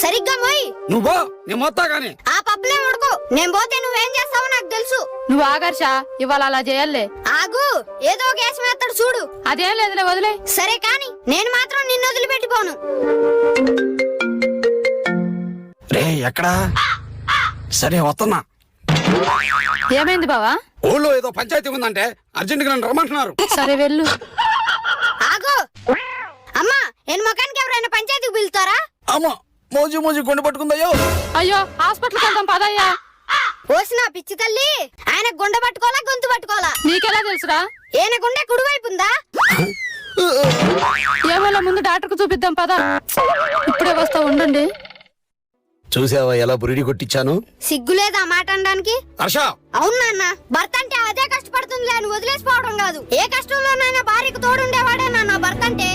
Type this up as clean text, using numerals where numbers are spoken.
సరిగ్గా పోయి నువ్వు నేను మొత్తా గాని ఆ పప్పులే ఉడుకో. నేను పోతే నువ్వేం చేస్తావో నాకు తెలుసు. నువ్వు ఆగర్ష ఇవాళ అలా చేయాలే. ఆగు, ఏదో ఒక వేసి వేస్తాడు చూడు. అదేం లేదులే, వదిలే. సరే కాని నేను మాత్రం నిన్ను వదిలిపెట్టిపోను. రే ఎక్కడా? సరే వస్తున్నా. ఏమైంది బావా? ఊళ్ళో ఏదో పంచాయతీ ఉందంటే అర్జెంట్ గా నన్ను రమ్మంటున్నారు. సరే వెళ్ళు. ఆగు అమ్మా, నేను ముఖానికి ఎవరైనా పంచాయతీకి పిలుస్తారా? అమ్మా మోజు కొండ పట్టుకుందయ్యో. అయ్యో హాస్పిటల్కి వెళ్తాం పదయ్యా. ఓసిన పిచ్చి తల్లి, ఆయన గుండె పట్టుకోవాలా గొంతు పట్టుకోవాలా? నీకెలా తెలుసురా? ఈయన గుండె కుడివైపు ఉందా? ఏమైనా ముందు డాక్టర్ కు చూపిద్దాం పదా. ఇప్పుడే వస్తా, ఉండండి. చూసావా ఎలా బురిడి కొట్టించాను? సిగ్గులేదా మాట అనడానికి? హర్ష, అవును నాన్న, భర్త అంటే అదే కష్టపడుతుంది అని వదిలేసిపోవడం కాదు. ఏ కష్టంలోనైనా భార్యకు తోడుండేవాడే నాన్న భర్త అంటే.